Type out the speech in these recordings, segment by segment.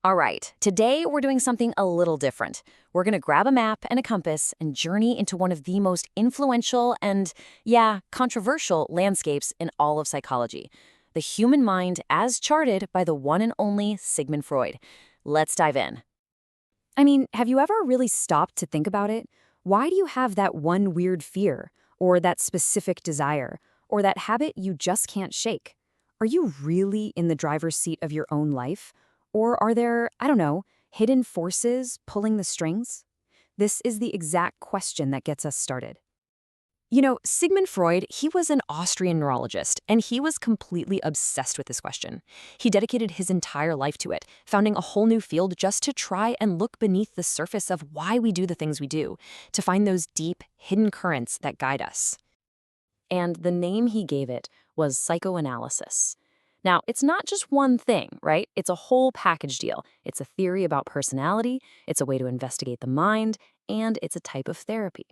All right, today we're doing something a little different. We're going to grab a map and a compass and journey into one of the most influential and, yeah, controversial landscapes in all of psychology. The human mind as charted by the one and only Sigmund Freud. Let's dive in. I mean, have you ever really stopped to think about it? Why do you have that one weird fear, or that specific desire, or that habit you just can't shake? Are you really in the driver's seat of your own life? Or are there, I don't know, hidden forces pulling the strings? This is the exact question that gets us started. Sigmund Freud, he was an Austrian neurologist, and he was completely obsessed with this question. He dedicated his entire life to it, founding a whole new field just to try and look beneath the surface of why we do the things we do, to find those deep, hidden currents that guide us. And the name he gave it was psychoanalysis. Now, it's not just one thing, right? It's a whole package deal. It's a theory about personality, it's a way to investigate the mind, and it's a type of therapy.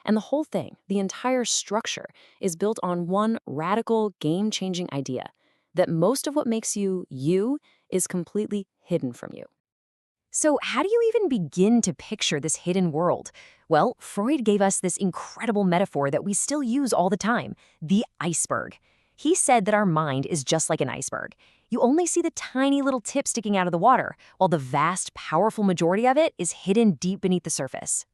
And the whole thing, the entire structure, is built on one radical, game-changing idea, that most of what makes you, you, is completely hidden from you. So how do you even begin to picture this hidden world? Well, Freud gave us this incredible metaphor that we still use all the time, the iceberg. He said that our mind is just like an iceberg. You only see the tiny little tip sticking out of the water, while the vast, powerful majority of it is hidden deep beneath the surface.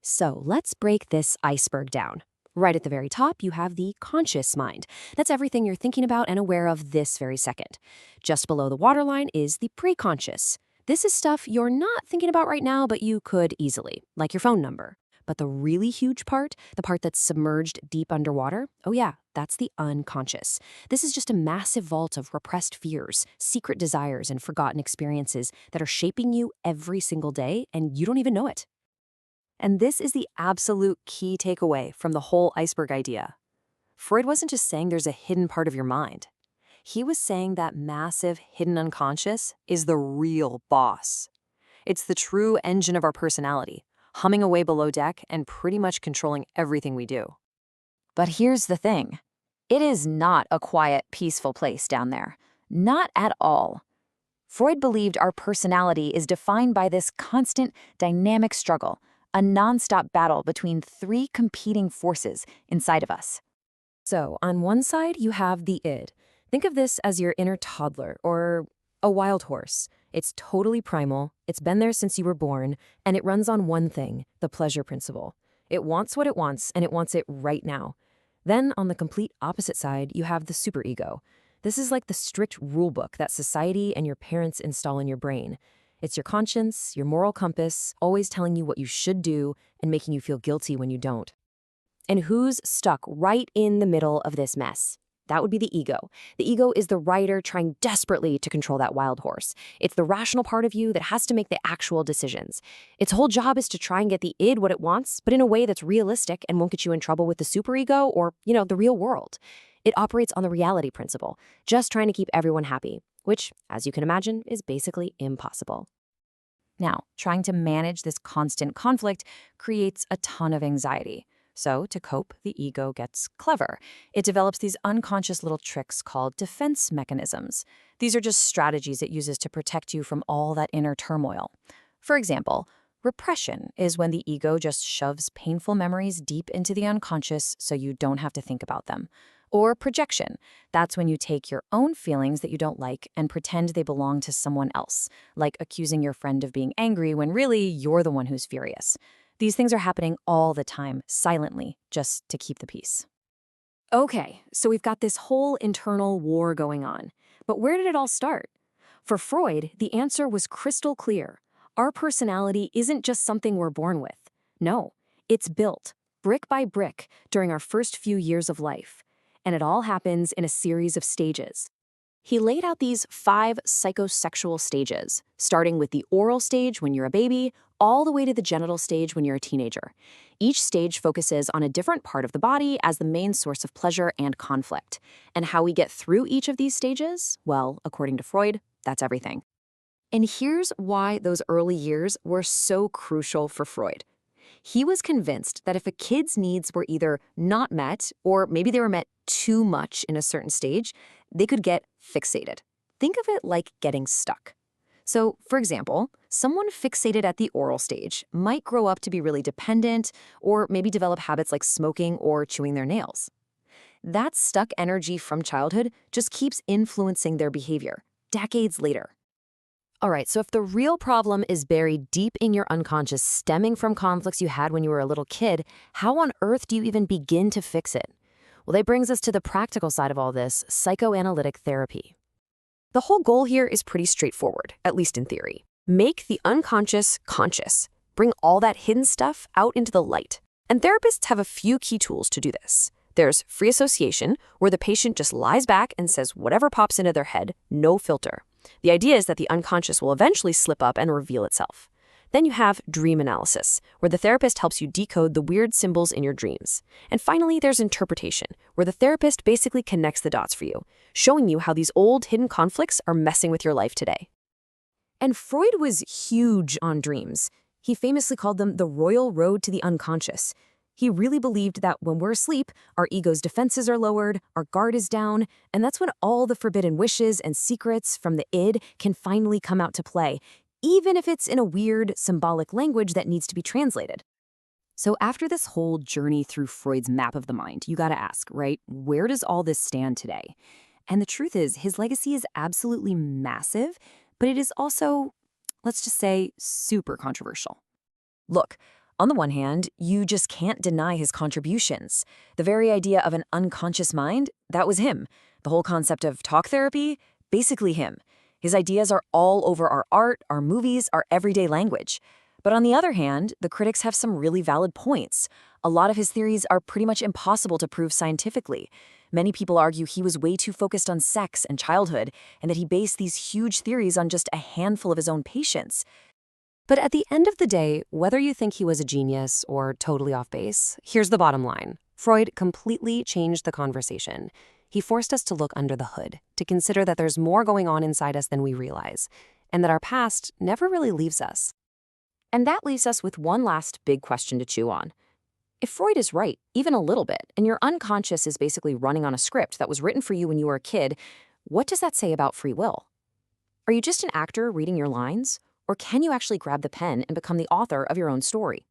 So let's break this iceberg down. Right at the very top, you have the conscious mind. That's everything you're thinking about and aware of this very second. Just below the waterline is the preconscious. This is stuff you're not thinking about right now, but you could easily, like your phone number. But the really huge part, the part that's submerged deep underwater, oh yeah, that's the unconscious. This is just a massive vault of repressed fears, secret desires, and forgotten experiences that are shaping you every single day, and you don't even know it. And this is the absolute key takeaway from the whole iceberg idea. Freud wasn't just saying there's a hidden part of your mind. He was saying that massive hidden unconscious is the real boss. It's the true engine of our personality, humming away below deck and pretty much controlling everything we do. But here's the thing. It is not a quiet, peaceful place down there. Not at all. Freud believed our personality is defined by this constant, dynamic struggle, a nonstop battle between three competing forces inside of us. So, on one side, you have the id. Think of this as your inner toddler or a wild horse. It's totally primal, it's been there since you were born, and it runs on one thing, the pleasure principle. It wants what it wants, and it wants it right now. Then, on the complete opposite side, you have the superego. This is like the strict rulebook that society and your parents install in your brain. It's your conscience, your moral compass, always telling you what you should do and making you feel guilty when you don't. And who's stuck right in the middle of this mess? That would be the ego. The ego is the rider trying desperately to control that wild horse. It's the rational part of you that has to make the actual decisions. Its whole job is to try and get the id what it wants, but in a way that's realistic and won't get you in trouble with the superego or, the real world. It operates on the reality principle, just trying to keep everyone happy, which, as you can imagine, is basically impossible. Now, trying to manage this constant conflict creates a ton of anxiety. So, to cope, the ego gets clever. It develops these unconscious little tricks called defense mechanisms. These are just strategies it uses to protect you from all that inner turmoil. For example, repression is when the ego just shoves painful memories deep into the unconscious so you don't have to think about them. Or projection. That's when you take your own feelings that you don't like and pretend they belong to someone else, like accusing your friend of being angry when really you're the one who's furious. These things are happening all the time, silently, just to keep the peace. Okay, so we've got this whole internal war going on. But where did it all start? For Freud, the answer was crystal clear. Our personality isn't just something we're born with. No, it's built, brick by brick, during our first few years of life. And it all happens in a series of stages. He laid out these 5 psychosexual stages, starting with the oral stage when you're a baby, all the way to the genital stage when you're a teenager. Each stage focuses on a different part of the body as the main source of pleasure and conflict. And how we get through each of these stages, well, according to Freud, that's everything. And here's why those early years were so crucial for Freud. He was convinced that if a kid's needs were either not met, or maybe they were met too much in a certain stage, they could get fixated. Think of it like getting stuck. So, for example, someone fixated at the oral stage might grow up to be really dependent or maybe develop habits like smoking or chewing their nails. That stuck energy from childhood just keeps influencing their behavior decades later. All right, so if the real problem is buried deep in your unconscious, stemming from conflicts you had when you were a little kid, how on earth do you even begin to fix it? Well, that brings us to the practical side of all this, psychoanalytic therapy. The whole goal here is pretty straightforward, at least in theory. Make the unconscious conscious. Bring all that hidden stuff out into the light. And therapists have a few key tools to do this. There's free association, where the patient just lies back and says whatever pops into their head, no filter. The idea is that the unconscious will eventually slip up and reveal itself. Then you have dream analysis, where the therapist helps you decode the weird symbols in your dreams. And finally, there's interpretation, where the therapist basically connects the dots for you, showing you how these old hidden conflicts are messing with your life today. And Freud was huge on dreams. He famously called them the royal road to the unconscious. He really believed that when we're asleep, our ego's defenses are lowered, our guard is down, and that's when all the forbidden wishes and secrets from the id can finally come out to play, even if it's in a weird, symbolic language that needs to be translated. So after this whole journey through Freud's map of the mind, you gotta ask, right, where does all this stand today? And the truth is, his legacy is absolutely massive, but it is also, let's just say, super controversial. Look, on the one hand, you just can't deny his contributions. The very idea of an unconscious mind, that was him. The whole concept of talk therapy, basically him. His ideas are all over our art, our movies, our everyday language. But on the other hand, the critics have some really valid points. A lot of his theories are pretty much impossible to prove scientifically. Many people argue he was way too focused on sex and childhood, and that he based these huge theories on just a handful of his own patients. But at the end of the day, whether you think he was a genius or totally off base, here's the bottom line. Freud completely changed the conversation. He forced us to look under the hood, to consider that there's more going on inside us than we realize, and that our past never really leaves us. And that leaves us with one last big question to chew on. If Freud is right, even a little bit, and your unconscious is basically running on a script that was written for you when you were a kid, what does that say about free will? Are you just an actor reading your lines? Or can you actually grab the pen and become the author of your own story?